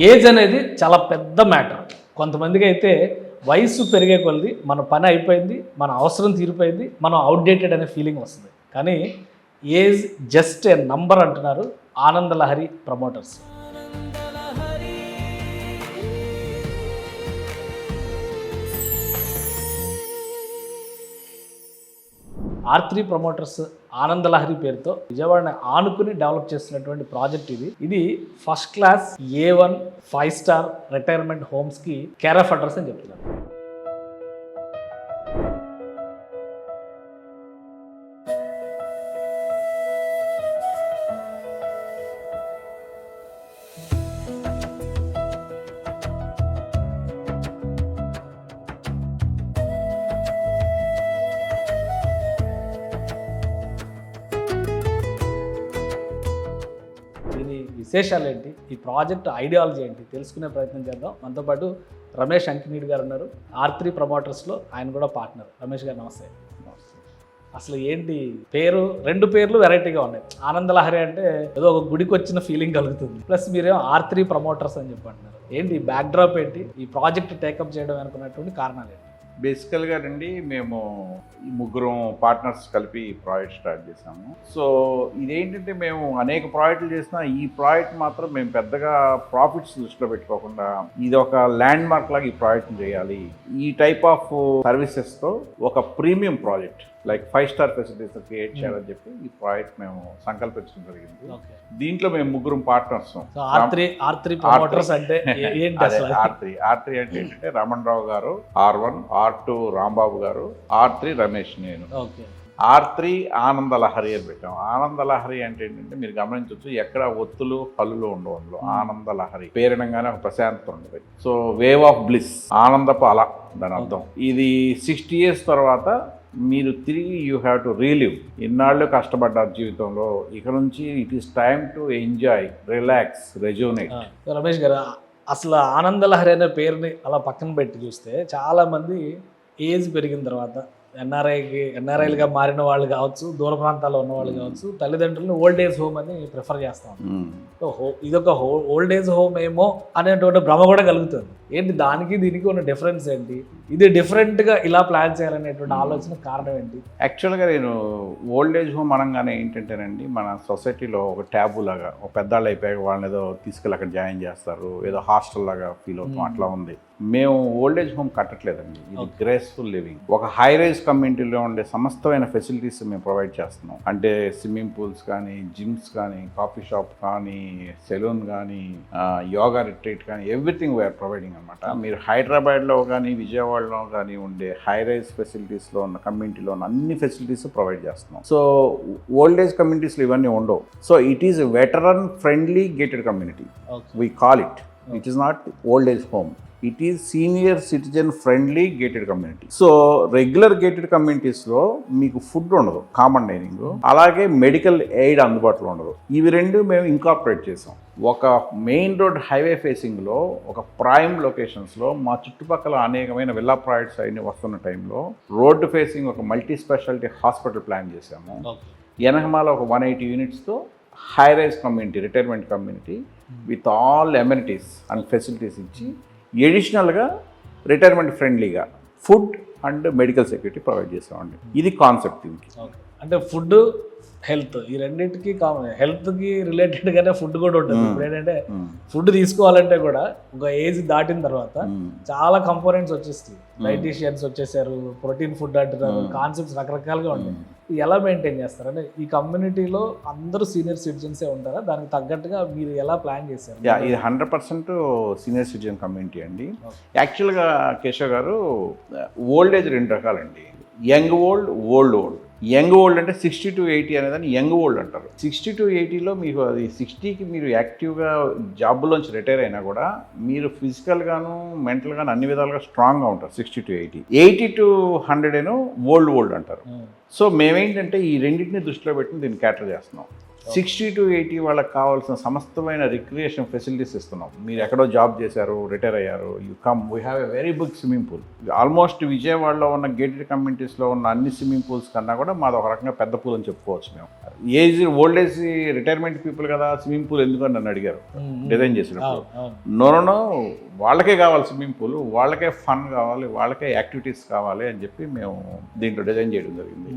Age అనేది చాలా పెద్ద మ్యాటర్. కొంతమందికి అయితే వయసు పెరిగే కొలది మన పని అయిపోయింది, మన అవసరం తీరిపోయింది, మనం అవుట్డేటెడ్ అనే ఫీలింగ్ వస్తుంది. కానీ ఏజ్ జస్ట్ ఏ నంబర్ అంటున్నారు Ananda Lahari promoters. R3 promoters Ananda Lahari పేరుతో విజయవాడని ఆనుకుని డెవలప్ చేస్తున్నటువంటి ప్రాజెక్ట్ ఇది first class A1 5 star retirement హోమ్స్కి కేర్ ఆఫ్ అడ్రస్ అని చెప్తున్నారు. దీని విశేషాలు ఏంటి, ఈ ప్రాజెక్ట్ ఐడియాలజీ ఏంటి తెలుసుకునే ప్రయత్నం చేద్దాం. మనతో పాటు రమేష్ అంకినీడి గారు ఉన్నారు, R3 ప్రమోటర్స్లో ఆయన కూడా పార్ట్నర్. రమేష్ గారు నమస్తే. అసలు ఏంటి పేరు, రెండు పేర్లు వెరైటీగా ఉన్నాయి. ఆనందలహరి అంటే ఏదో ఒక గుడికి వచ్చిన ఫీలింగ్ కలుగుతుంది, ప్లస్ మీరేమో R3 ప్రమోటర్స్ అని చెప్పంటున్నారు. ఏంటి బ్యాక్ డ్రాప్ ఏంటి, ఈ ప్రాజెక్ట్ టేకప్ చేయడం అనుకున్నటువంటి కారణాలు ఏంటి? బేసికల్గా అండి మేము ముగ్గురం పార్ట్నర్స్ కలిపి ఈ ప్రాజెక్ట్ స్టార్ట్ చేసాము. సో ఇదేంటంటే మేము అనేక ప్రాజెక్టులు చేసినా ఈ ప్రాజెక్ట్ మాత్రం మేము పెద్దగా ప్రాఫిట్స్ దృష్టిలో పెట్టుకోకుండా ఇది ఒక ల్యాండ్ మార్క్ లాగా ఈ ప్రాజెక్ట్ని చేయాలి. ఈ టైప్ ఆఫ్ సర్వీసెస్తో ఒక premium project like 5 star facilities create చేయాలని చెప్పి ఈ ప్రాజెక్ట్ మేము సంకల్పించడం జరిగింది. దీంట్లో మేము ముగ్గురం పార్ట్నర్స్. R3 ప్రమోటర్స్ అంటే ఏంటి అసలు? R3 అంటే ఏంటంటే రమణ్ రావు గారు R1, R2 రాంబాబు గారు, R3 రమేష్ నేను. R3 ఆనందలహరి అని పెట్టాం. ఆనందలహరి అంటే ఏంటంటే మీరు గమనించవచ్చు, ఎక్కడ ఒత్తులు హల్లులు ఉండవు అందులో. ఆనందలహరి పేరినంగానే ఒక ప్రశాంతత ఉంటుంది. సో వేవ్ ఆఫ్ బ్లిస్, ఆనందపు అల దాని అర్థం. ఇది 60 years తర్వాత మీరు తిరిగి యూ హ్యావ్ టు రీలివ్. ఇన్నాళ్ళు కష్టపడ్డారు జీవితంలో, ఇక నుంచి it is time to enjoy, relax, rejuvenate. Ramesh గారు, అసలు ఆనందలహరి అనే పేరుని అలా పక్కన పెట్టి చూస్తే చాలా మంది ఏజ్ పెరిగిన తర్వాత ఎన్ఆర్ఐలుగా మారిన వాళ్ళు కావచ్చు, దూర ప్రాంతాల్లో ఉన్న వాళ్ళు కావచ్చు, తల్లిదండ్రులను ఓల్డ్ ఏజ్ హోమ్ అని ప్రిఫర్ చేస్తాం. ఇదొక ఓల్డ్ ఏజ్ హోమ్ ఏమో అనేటువంటి భ్రమ కూడా కలుగుతుంది. ఏంటి దానికి దీనికి ఉన్న డిఫరెన్స్ ఏంటి, ఇది డిఫరెంట్గా ఇలా ప్లాన్ చేయాలనేటువంటి ఆలోచన కారణం ఏంటి? యాక్చువల్గా నేను ఓల్డ్ ఏజ్ హోమ్ అనగానే ఏంటంటేనండి, మన సొసైటీలో ఒక ట్యాబు లాగా, ఒక పెద్దాళ్ళు అయిపోయాక వాళ్ళని ఏదో తీసుకెళ్ళి అక్కడ జాయిన్ చేస్తారు, ఏదో హాస్టల్ లాగా ఫీల్ అవుతాం, అట్లా ఉంది. మేము ఓల్డ్ ఏజ్ హోమ్ కట్టట్లేదండి, ఇది గ్రేస్ఫుల్ లివింగ్. ఒక హై రైజ్ కమ్యూనిటీలో ఉండే సమస్తమైన ఫెసిలిటీస్ మేము ప్రొవైడ్ చేస్తున్నాం. అంటే స్విమ్మింగ్ పూల్స్ కానీ, జిమ్స్ కానీ, కాఫీ షాప్ కానీ, సెలూన్ కానీ, యోగా రిట్రీట్ కానీ, ఎవ్రీథింగ్ వీఆర్ ప్రొవైడింగ్ అనమాట. మీరు హైదరాబాద్లో కానీ విజయవాడలో కానీ ఉండే హై రైజ్ ఫెసిలిటీస్లో ఉన్న కమ్యూనిటీలో ఉన్న అన్ని ఫెసిలిటీస్ ప్రొవైడ్ చేస్తున్నాం. సో ఓల్డ్ ఏజ్ కమ్యూనిటీస్లో ఇవన్నీ ఉండవు. So it is veteran friendly gated community, we call it. It is not old age home, it is senior citizen friendly gated community. So regular gated కమ్యూనిటీస్లో మీకు food ఉండదు, common dining, అలాగే medical aid అందుబాటులో ఉండదు. ఇవి రెండు మేము incorporate చేసాం. ఒక మెయిన్ రోడ్ హైవే ఫేసింగ్లో, ఒక ప్రైమ్ లొకేషన్స్లో, మా చుట్టుపక్కల అనేకమైన విల్లా ప్రాజెక్ట్స్ అన్ని వస్తున్న టైంలో రోడ్డు ఫేసింగ్ ఒక మల్టీ స్పెషాలిటీ హాస్పిటల్ ప్లాన్ చేశాము. ఎనకమాల ఒక 180 unitsతో high rise community, retirement community with all amenities and facilities ఇచ్చి ఎడిషనల్గా రిటైర్మెంట్ ఫ్రెండ్లీగా food and medical security provide చేస్తామండి. ఇది కాన్సెప్ట్ దీనికి. అంటే ఫుడ్, హెల్త్, ఈ రెండింటికి కామన్. హెల్త్కి రిలేటెడ్గానే ఫుడ్ కూడా ఉంటుంది. ఇప్పుడు ఏంటంటే ఫుడ్ తీసుకోవాలంటే కూడా ఒక ఏజ్ దాటిన తర్వాత చాలా కంపోనెంట్స్ వచ్చేస్తాయి. డైటీషియన్స్ వచ్చేసారు, ప్రోటీన్ ఫుడ్ అంటున్నారు, కాన్సెప్ట్స్ రకరకాలుగా ఉంటాయి. ఎలా మెయింటైన్ చేస్తారు? అంటే ఈ కమ్యూనిటీలో అందరూ సీనియర్ సిటిజన్సే ఉంటారా? దానికి తగ్గట్టుగా మీరు ఎలా ప్లాన్ చేశారు? ఇది 100% సీనియర్ సిటిజన్ కమ్యూనిటీ అండి. యాక్చువల్గా కేశవ్ గారు, ఓల్డ్ ఏజ్ రెండు రకాలండి, young old, old old. Young old అంటే 60 to 80 అనేదాన్ని యంగ్ ఓల్డ్ అంటారు. 60 to 80లో మీకు అది 60కి మీరు యాక్టివ్గా జాబ్లోంచి రిటైర్ అయినా కూడా మీరు ఫిజికల్గాను మెంటల్గాను అన్ని విధాలుగా స్ట్రాంగ్గా ఉంటారు. 60 to 80, 80 to 100 ఓల్డ్ ఓల్డ్ అంటారు. సో మేమేంటంటే ఈ రెండింటిని దృష్టిలో పెట్టుకుని దీన్ని క్యాటర్ చేస్తున్నాం. 60 to 80 వాళ్ళకి కావాల్సిన సమస్తమైన రిక్రియేషన్ ఫెసిలిటీస్ ఇస్తున్నాం. మీరు ఎక్కడో జాబ్ చేశారు, రిటైర్ అయ్యారు, you come, we have a very big swimming pool. Almost విజయవాడలో ఉన్న గేటెడ్ కమ్యూనిటీస్లో ఉన్న అన్ని స్విమ్మింగ్ పూల్స్ కన్నా కూడా మాది ఒక రకంగా పెద్ద పూల్ అని చెప్పుకోవచ్చు. మేము ఓల్డ్ ఏజ్ రిటైర్మెంట్ పీపుల్ కదా, స్విమ్మింగ్ పూల్ ఎందుకు అని నన్ను అడిగారు డిజైన్ చేసినప్పుడు. నో, వాళ్ళకే కావాలి స్విమ్మింగ్ పూల్, వాళ్ళకే ఫన్ కావాలి, వాళ్ళకే యాక్టివిటీస్ కావాలి అని చెప్పి మేము దీంట్లో డిజైన్ చేయడం జరిగింది.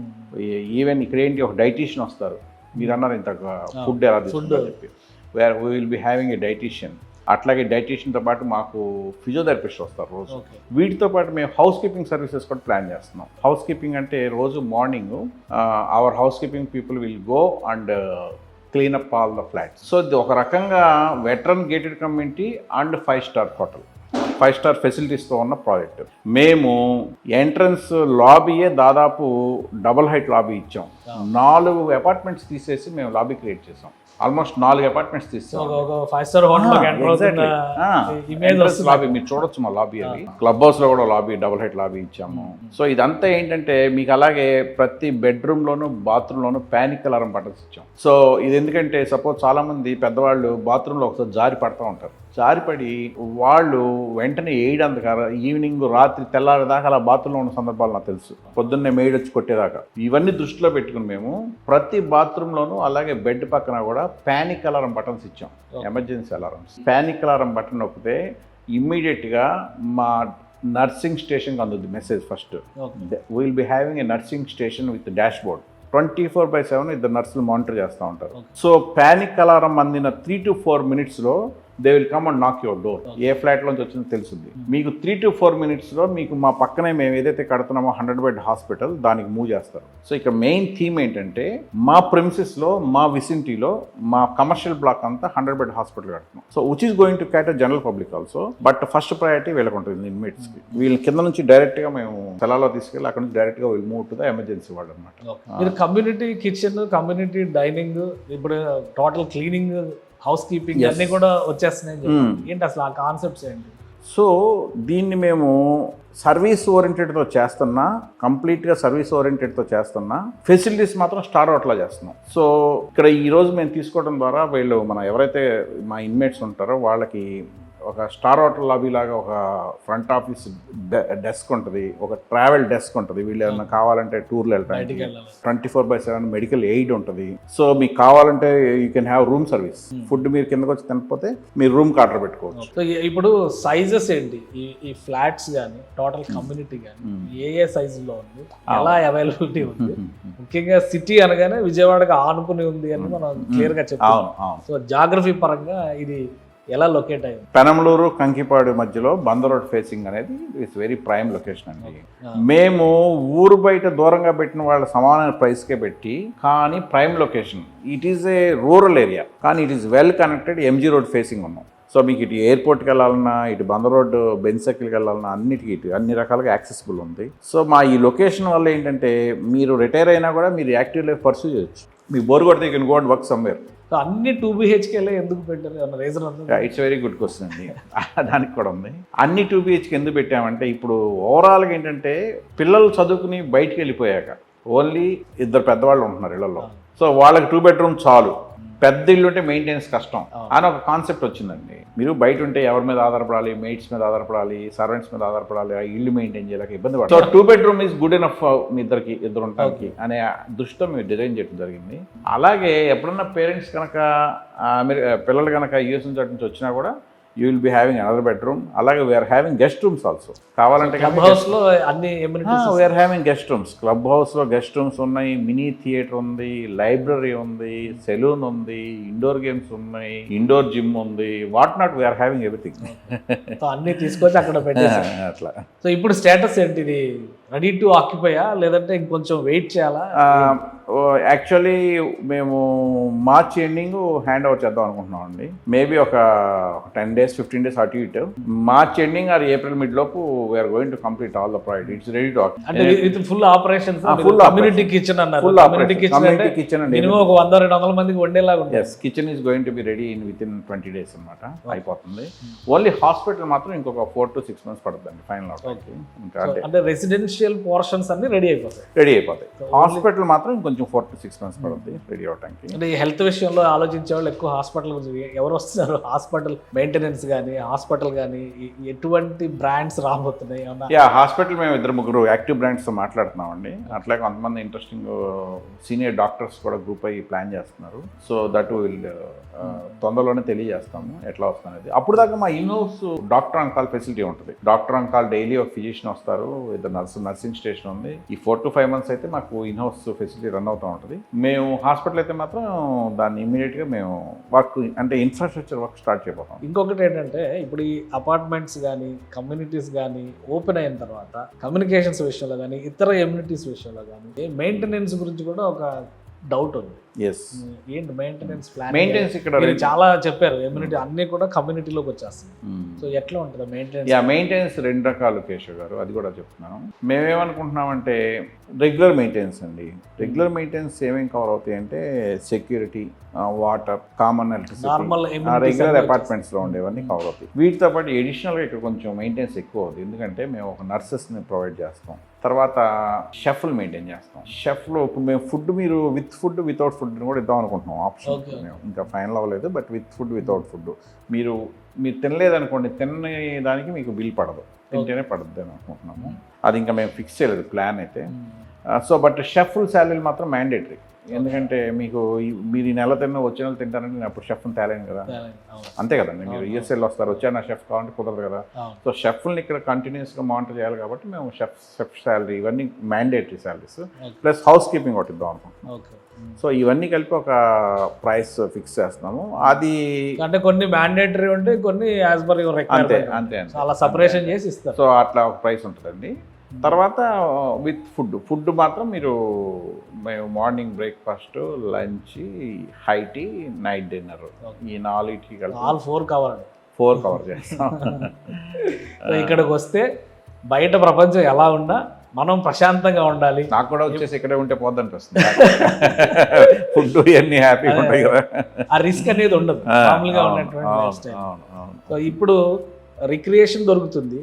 ఈవెన్ ఇక్కడ ఏంటి, ఒక డైటీషియన్ వస్తారు, మీరు అన్నారు ఇంత ఫుడ్ ఎలా తీసుకుంటారని చెప్పి, where we will be having a dietician. అట్లాగే డైటీషియన్తో పాటు మాకు ఫిజియోథెరపిస్ట్ వస్తారు రోజు. వీటితో పాటు మేము హౌస్ కీపింగ్ సర్వీసెస్ కూడా ప్లాన్ చేస్తున్నాం. హౌస్ కీపింగ్ అంటే రోజు morning our house keeping people will go and clean up all the flats. So ఇది ఒక రకంగా veteran gated community and 5-star hotel, 5-star ఫెసిలిటీస్తో ఉన్న ప్రాజెక్ట్. మేము ఎంట్రన్స్ లాబీయే దాదాపు డబుల్ హైట్ లాబీ ఇచ్చాం. 4 అపార్ట్మెంట్స్ తీసేసి మేము లాబీ క్రియేట్ చేసాం. ఆల్మోస్ట్ 4 అపార్ట్మెంట్స్ తీస్తాం. లాబీ మీరు చూడొచ్చు మా లాబీ. అది క్లబ్ హౌస్ లో కూడా లాబీ, డబుల్ హైట్ లాబీ ఇచ్చాము. సో ఇదంతా ఏంటంటే మీకు అలాగే ప్రతి బెడ్రూమ్ లోను బాత్రూమ్ లోను పానిక్ అలారం బటన్స్ ఇచ్చాం. సో ఇది ఎందుకంటే సపోజ్ చాలా మంది పెద్దవాళ్ళు బాత్రూమ్ లో ఒకసారి జారి పడతా ఉంటారు. జారిపడి వాళ్ళు వెంటనే ఎయిడ్ అందుకారు ఈవినింగ్ రాత్రి తెల్లారి దాకా అలా బాత్రూంలో ఉన్న సందర్భాలు నాకు తెలుసు, పొద్దున్నే మెయిడ్ వచ్చి కొట్టేదాకా. ఇవన్నీ దృష్టిలో పెట్టుకుని మేము ప్రతి బాత్రూంలోనూ అలాగే బెడ్ పక్కన కూడా పానిక్ అలారం బటన్స్ ఇచ్చాం, emergency alarms. Panic alarm button నొక్కితే ఇమ్మీడియట్గా మా నర్సింగ్ స్టేషన్కి అందుద్ది message. First will be having a nursing station with dashboard. 24/7 ఇద్దరు నర్సులు మానిటర్ చేస్తూ ఉంటారు. సో పానిక్ అలారం అందిన 3 to 4 minutesలో they will come and knock your door. ఏ ఫ్లాట్లోంచి వచ్చిందో తెలుస్తుంది మీకు. 3 to 4 minutesలో మీకు మా పక్కనే మేము ఏదైతే కడుతున్నామో 100-bed హాస్పిటల్ దానికి మూవ్ చేస్తారు. సో ఇక్కడ మెయిన్ థీమ్ ఏంటంటే మా ప్రెమిసెస్లో, మా విసినిటీలో, మా కమర్షియల్ బ్లాక్ అంతా 100-bed హాస్పిటల్ కడుతున్నాం. So which is going to క్యాటర్ general public also. But first priority వీళ్ళకి ఉంటుంది, ఇన్మేట్స్కి. వీళ్ళ కింద నుంచి డైరెక్ట్గా మేము స్థలాల్లో తీసుకెళ్ళి అక్కడ నుంచి డైరెక్ట్గా will move to the emergency ward అనమాట. మీరు కమ్యూనిటీ కిచెన్, కమ్యూనిటీ డైనింగ్, ఇప్పుడు టోటల్ క్లీనింగ్, హౌస్ కీపింగ్ అన్నీ కూడా వచ్చేస్తున్నాయి. ఏంటి అసలు ఆ కాన్సెప్ట్స్ ఏంటి? సో దీన్ని మేము సర్వీస్ ఓరియంటెడ్తో చేస్తున్నా, కంప్లీట్గా సర్వీస్ ఓరియంటెడ్తో చేస్తున్నా, ఫెసిలిటీస్ మాత్రం స్టార్ అవుట్లా చేస్తున్నాం. సో ఇక్కడ ఈరోజు మేము తీసుకోవడం ద్వారా వీళ్ళు మన ఎవరైతే మా ఇన్మేట్స్ ఉంటారో వాళ్ళకి ఒక స్టార్ హోటల్ లాబీ లాగా ఒక ఫ్రంట్ ఆఫీస్ డెస్క్ ఉంటుంది, ఒక ట్రావెల్ డెస్క్ ఉంటుంది. వీళ్ళు ఏమైనా కావాలంటే టూర్లు వెళ్ళడానికి 24/7 మెడికల్ ఎయిడ్ ఉంటుంది. సో మీకు కావాలంటే you can have room service. Food మీరు కిందకు వచ్చి తినకపోతే మీరు రూమ్కి ఆర్డర్ పెట్టుకోవచ్చు. సో ఇప్పుడు సైజెస్ ఏంటి ఈ ఫ్లాట్స్ కానీ టోటల్ కమ్యూనిటీ కానీ ఏ సైజులో ఉంది, ఎలా అవైలబిలిటీ ఉంది? ముఖ్యంగా సిటీ అనగానే విజయవాడకి ఆనుకుని ఉంది అని మనం క్లియర్గా చెప్తాం. సో జాగ్రఫీ పరంగా ఇది ఎలా లొకేట్ అయ్యింది? పెనమలూరు కంకిపాడు మధ్యలో బంద రోడ్ ఫేసింగ్ అనేది ఇట్స్ వెరీ ప్రైమ్ లొకేషన్ అండి. మేము ఊరు బయట దూరంగా పెట్టిన వాళ్ళ సమాన ప్రైస్కే పెట్టి, కానీ prime location. It is a rural area, కానీ it is well connected. MG road facing ఉన్నాం. సో మీకు ఇటు ఎయిర్పోర్ట్కి వెళ్ళాలన్నా, ఇటు బంద రోడ్ బెంచ్ సర్కిల్కి వెళ్ళాలన్నా అన్నిటికీ ఇటు అన్ని రకాలుగా యాక్సెసిబుల్ ఉంది. సో మా ఈ లొకేషన్ వల్ల ఏంటంటే మీరు రిటైర్ అయినా కూడా మీరు యాక్టివ్ లైఫ్ పర్సూ చేయొచ్చు. మీకు బోర్ కొడితే you can go and work somewhere. So అన్ని 2 BHK ఎందుకు పెట్టారు? Reason it's very good question అండి. దానికి కూడా ఉంది. అన్ని 2 BHK ఎందుకు పెట్టామంటే ఇప్పుడు ఓవరాల్గా ఏంటంటే పిల్లలు చదువుకుని బయటికి వెళ్ళిపోయాక ఓన్లీ 2 పెద్దవాళ్ళు ఉంటున్నారు ఇళ్లలో. సో వాళ్ళకి 2 bedroom చాలు. పెద్ద ఇల్లు ఉంటే మెయింటెనెన్స్ కష్టం అని ఒక కాన్సెప్ట్ వచ్చిందండి. మీరు బయట ఉంటే ఎవరి మీద ఆధారపడాలి, మెయిట్స్ మీద ఆధారపడాలి, సర్వెంట్స్ మీద ఆధారపడాలి, ఆ ఇల్లు మెయింటైన్ చేయలేక ఇబ్బంది పడాలి. So 2 bedroom is good enough మీ ఇద్దరు ఉండడానికి అనే దృష్టితో మేము డిజైన్ చేయడం జరిగింది. అలాగే ఎప్పుడన్నా పేరెంట్స్ కనుక పిల్లలు కనుక యూఎస్ నుంచి వచ్చినా కూడా you will be having another bedroom. అలాగే we are having guest rooms also. కావాలంటే క్లబ్ హౌస్లో అన్ని we are having guest rooms. Club హౌస్లో గెస్ట్ రూమ్స్ ఉన్నాయి, మినీ థియేటర్ ఉంది, లైబ్రరీ ఉంది, సెలూన్ ఉంది, ఇండోర్ గేమ్స్ ఉన్నాయి, ఇండోర్ జిమ్ ఉంది, what not we are having everything. అన్ని తీసుకొచ్చి అక్కడ పెట్టేసి అట్లా. సో ఇప్పుడు స్టేటస్ ఏంటి? ఇది రెడీ టు ఆక్యుపైయా లేదంటే ఇంకొంచెం వెయిట్ చేయాలా? యాక్చువల్లీ మేము మార్చ్ ఎండింగ్ హ్యాండ్ ఓవర్ చేద్దాం అనుకుంటున్నాం అండి. మేబీ ఒక 10 days 15 days అటు ఇటు. March ending or April mid లోపు we are going to complete all the project. It's ready to అంటే with full operations. Community kitchen అన్నారు. కమ్యూనిటీ కిచెన్ అంటే మినిమం ఒక 100-200 మందికి వండేలాగా ఉంది. Yes, kitchen is going to be ready within 20 days అనమాట. అయిపోతుంది. ఓన్లీ హాస్పిటల్ మాత్రం ఇంకొక 4 to 6 months పడుతుందండి ఫైనల్ అవుట్. అంటే రెసిడెన్షియల్ పోర్షన్స్ అన్ని రెడీ అయిపోతాయి. హాస్పిటల్ మాత్రం ఇంకొంచెం ఇంకొంచెం 4 to 6 months పడుతుంది రెడీ అవడానికి. అంటే ఈ హెల్త్ విషయంలో ఆలోచించే వాళ్ళు ఎక్కువ హాస్పిటల్ గురించి ఎవరు వస్తున్నారు, హాస్పిటల్ మెయింటెనెన్స్ కానీ హాస్పిటల్ కానీ ఎటువంటి బ్రాండ్స్ రాబోతున్నాయి ఏమన్నా? హాస్పిటల్ మేము 2-3 యాక్టివ్ బ్రాండ్స్తో మాట్లాడుతున్నామండి. అట్లాగే కొంతమంది ఇంట్రెస్టింగ్ సీనియర్ డాక్టర్స్ కూడా గ్రూప్ అయ్యి ప్లాన్ చేస్తున్నారు. సో దట్ విల్ తొందరలోనే తెలియజేస్తాము ఎట్లా వస్తుంది. అప్పుడు దాకా మా in-house doctor on call facility ఉంటుంది. డాక్టర్ ఆన్ కాల్ డైలీ ఒక ఫిజిషియన్ వస్తారు, ఇద్దరు నర్సింగ్ స్టేషన్ ఉంది. ఈ 4 to 5 months అయితే మాకు ఇన్హౌస్ ఫెసిలిటీ రన్ అవుతూ ఉంటుంది. మేము హాస్పిటల్ అయితే మాత్రం దాన్ని ఇమీడియట్గా మేము వర్క్ అంటే ఇన్ఫ్రాస్ట్రక్చర్ వర్క్ స్టార్ట్ చేయబోతాం. ఇంకొకటి ఏంటంటే ఇప్పుడు ఈ అపార్ట్మెంట్స్ కానీ కమ్యూనిటీస్ కానీ ఓపెన్ అయిన తర్వాత కమ్యూనికేషన్స్ విషయంలో కానీ ఇతర ఎమ్యూనిటీస్ విషయంలో కానీ మెయింటెనెన్స్ గురించి కూడా ఒక డౌట్ ఉంది. ఏంటి మెయింటెనెన్స్ ప్లాన్? మెయింటెనెన్స్ ఇక్కడ మీరు చాలా చెప్పారు, ఎమ్యూనిటీ అన్ని కూడా కమ్యూనిటీలోకి వచ్చేస్తుంది. సో ఎట్లా ఉంటుంది మెయింటెనెన్స్? మెయింటెనెన్స్ 2 రకాలు కేశవ్ గారు, అది కూడా చెప్తున్నాను. మేమేమనుకుంటున్నామంటే రెగ్యులర్ మెయింటెనెన్స్ అండి. రెగ్యులర్ మెయింటెనెన్స్ ఏమేమి కవర్ అవుతాయి అంటే security, water, common electricity, regular అపార్ట్మెంట్స్లో ఉండేవన్నీ కవర్ అవుతాయి. వీటితో పాటు ఎడిషనల్గా ఇక్కడ కొంచెం మెయింటెనెన్స్ ఎక్కువ అవుతుంది, ఎందుకంటే మేము ఒక నర్సెస్ని ప్రొవైడ్ చేస్తాం. తర్వాత షెఫ్లు మెయింటైన్ చేస్తాం. షెఫ్లో ఇప్పుడు మేము ఫుడ్ మీరు విత్ ఫుడ్ వితౌట్ ఫుడ్ కూడా ఇద్దాం అనుకుంటున్నాం. ఆప్షన్ మేము ఇంకా ఫైనల్ అవ్వలేదు, but with food without food మీరు తినలేదనుకోండి, తినే దానికి మీకు బిల్ పడదు, తింటేనే పడుద్ది అని అనుకుంటున్నాము. అది ఇంకా మేము ఫిక్స్ చేయలేదు ప్లాన్ అయితే. సో బట్ షెఫ్ల శాలరీలు మాత్రం మ్యాండేటరీ, ఎందుకంటే మీకు మీరు ఈ నెల తిన్న వచ్చే నెల తింటారంటే నేను అప్పుడు షెఫ్ని తేలేను కదా, అంతే కదండి. మీరు యూఎస్ఏలో వస్తారు, వచ్చా నా షెఫ్ కావాలంటే కుదరదు కదా. సో షెఫ్ని ఇక్కడ కంటిన్యూస్గా మానిటర్ చేయాలి కాబట్టి మేము షెఫ్ శాలరీ ఇవన్నీ mandatory salaries plus house keeping ఒకటి ఇద్దాం అనుకుంటున్నాం. సో ఇవన్నీ కలిపి ఒక ప్రైస్ ఫిక్స్ చేస్తున్నాము. అది అంటే కొన్ని మ్యాండేటరీ ఉంటే కొన్ని యాజ్ పర్ యువర్ రిక్వైర్మెంట్ అంతే అలా సెపరేషన్ చేసి ఇస్తారు. సో అట్లా ఒక ప్రైస్ ఉంటుందండి. తర్వాత విత్ ఫుడ్ మాత్రం మీరు మేము morning breakfast, lunch, high tea, night dinner ఈ 4 కలిపి ఆల్ 4 కవర్ చేస్తాం. ఇక్కడికి వస్తే బయట ప్రపంచం ఎలా ఉన్నా మనం ప్రశాంతంగా ఉండాలి. నాకు కూడా వచ్చేసి ఇక్కడే ఉంటే పోద్దనిపిస్తుంది. ఫుడ్ ఇవన్నీ హ్యాపీగా ఉంటాయి కదా, ఆ రిస్క్ అనేది ఉండదు మామూలుగా ఉన్నటువంటి లైఫ్ స్టైల్. సో ఇప్పుడు రిక్రియేషన్ దొరుకుతుంది.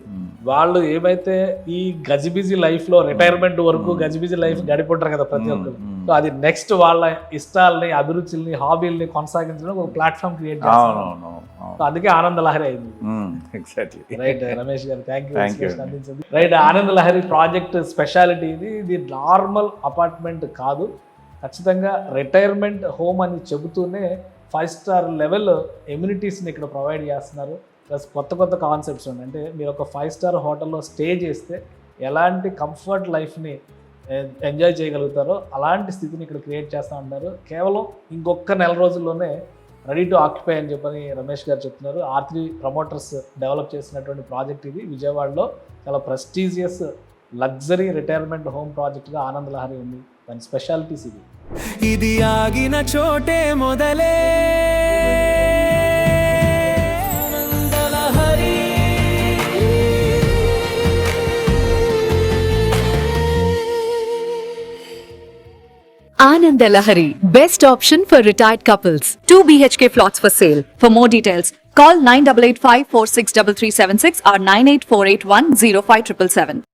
వాళ్ళు ఏమైతే ఈ గజిబిజీ లైఫ్లో రిటైర్మెంట్ వరకు గజిబిజీ లైఫ్ గడిపుంటారు కదా ప్రతి ఒక్కరు, సో అది నెక్స్ట్ వాళ్ళ ఇష్టాలని, అభిరుచుల్ని, హాబీల్ని కొనసాగించడం ఒక ప్లాట్ఫామ్ క్రియేట్ చేస్తారు. అందుకే ఆనంద లహరి అయింది. రైట్ రమేష్ గారు, థ్యాంక్ యూ అందించింది. రైట్, ఆనంద లహరి ప్రాజెక్ట్ స్పెషాలిటీ ఇది నార్మల్ అపార్ట్మెంట్ కాదు, ఖచ్చితంగా రిటైర్మెంట్ హోమ్ అని చెబుతూనే 5 star లెవెల్ ఎమ్యూనిటీస్ని ఇక్కడ ప్రొవైడ్ చేస్తున్నారు. ప్లస్ కొత్త కాన్సెప్ట్స్ ఉన్నాయి. అంటే మీరు ఒక 5 star హోటల్లో స్టే చేస్తే ఎలాంటి కంఫర్ట్ లైఫ్ని ఎంజాయ్ చేయగలుగుతారో అలాంటి స్థితిని ఇక్కడ క్రియేట్ చేస్తూ ఉంటారు. కేవలం ఇంకొక నెల రోజుల్లోనే రెడీ టు ఆక్యుపై అని చెప్పని రమేష్ గారు చెప్తున్నారు. R3 ప్రమోటర్స్ డెవలప్ చేసినటువంటి ప్రాజెక్ట్ ఇది. విజయవాడలో చాలా ప్రెస్టీజియస్ లగ్జరీ రిటైర్మెంట్ హోమ్ ప్రాజెక్ట్గా ఆనంద లహరి ఉంది. దాని స్పెషాలిటీస్ ఇది ఆగిన చోటే మొదలే. Anand Lahari, best option for retired couples. 2 BHK plots for sale. For more details, call 9885463376 or 9848105777.